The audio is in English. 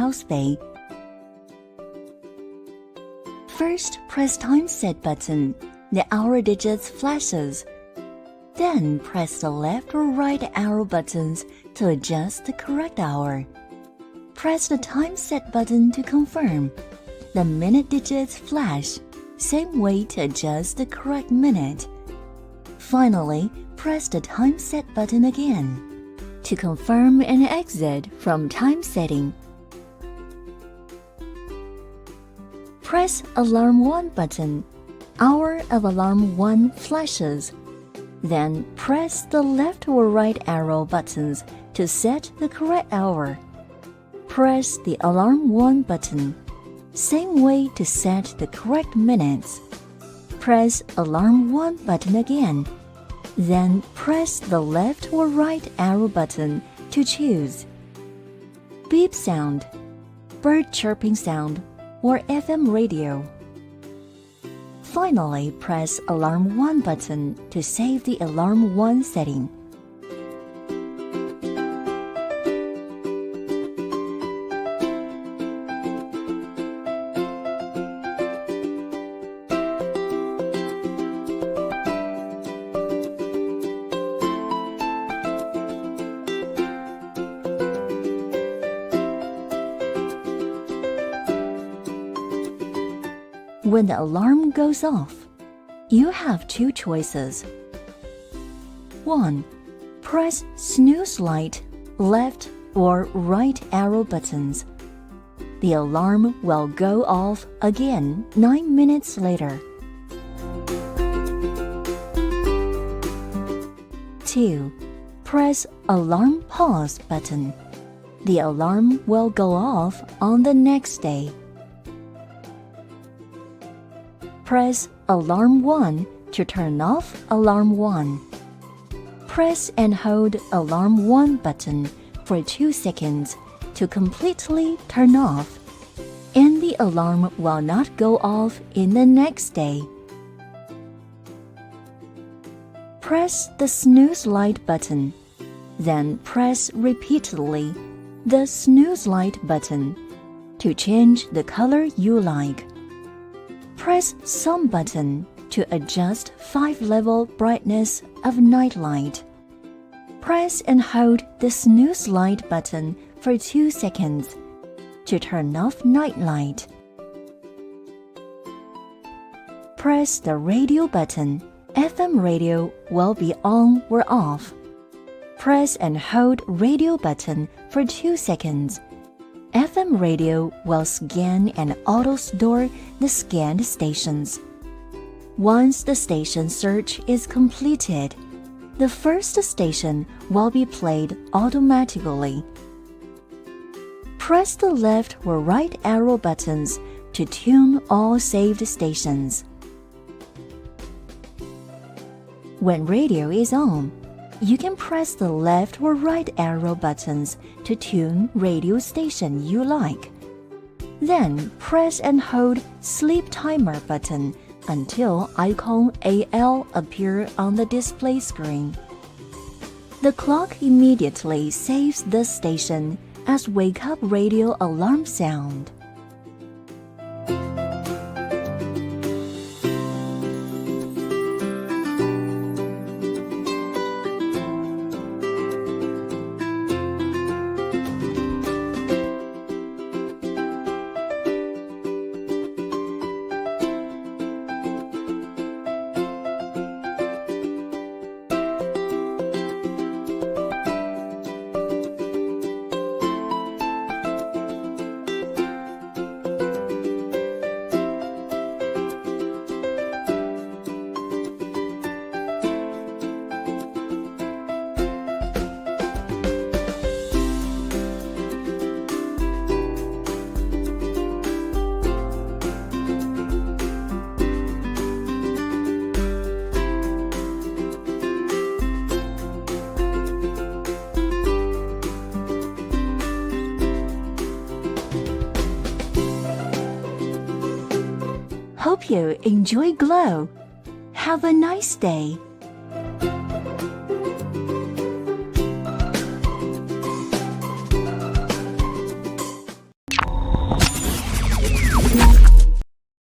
house bay. First, press time set button. The hour digits flashes. Then press the left or right arrow buttons to adjust the correct hour. Press the time set button to confirm. The minute digits flash. Same way to adjust the correct minute. Finally, press the time set button again to confirm and exit from time setting. Press Alarm 1 button. Hour of Alarm 1 flashes. Then press the left or right arrow buttons to set the correct hour. Press the Alarm 1 button. Same way to set the correct minutes. Press Alarm 1 button again. Then press the left or right arrow button to choose beep sound, bird chirping sound, or FM radio. Finally, press Alarm 1 button to save the Alarm 1 setting. When the alarm goes off, you have two choices. 1. Press snooze light, left or right arrow buttons. The alarm will go off again 9 minutes later. 2. Press alarm pause button. The alarm will go off on the next day. Press Alarm 1 to turn off Alarm 1. Press and hold Alarm 1 button for 2 seconds to completely turn off, and the alarm will not go off in the next day. Press the snooze light button, then press repeatedly the snooze light button to change the color you like. Press some button to adjust 5-level brightness of nightlight. Press and hold the snooze light button for 2 seconds to turn off nightlight. Press the radio button. FM radio will be on or off. Press and hold radio button for 2 seconds. FM radio will scan and auto-store the scanned stations. Once the station search is completed, the first station will be played automatically. Press the left or right arrow buttons to tune all saved stations. When radio is on, you can press the left or right arrow buttons to tune radio station you like. Then press and hold sleep timer button until icon AL appear on the display screen. The clock immediately saves the station as wake up radio alarm sound. Hope you enjoy Glow. Have a nice day.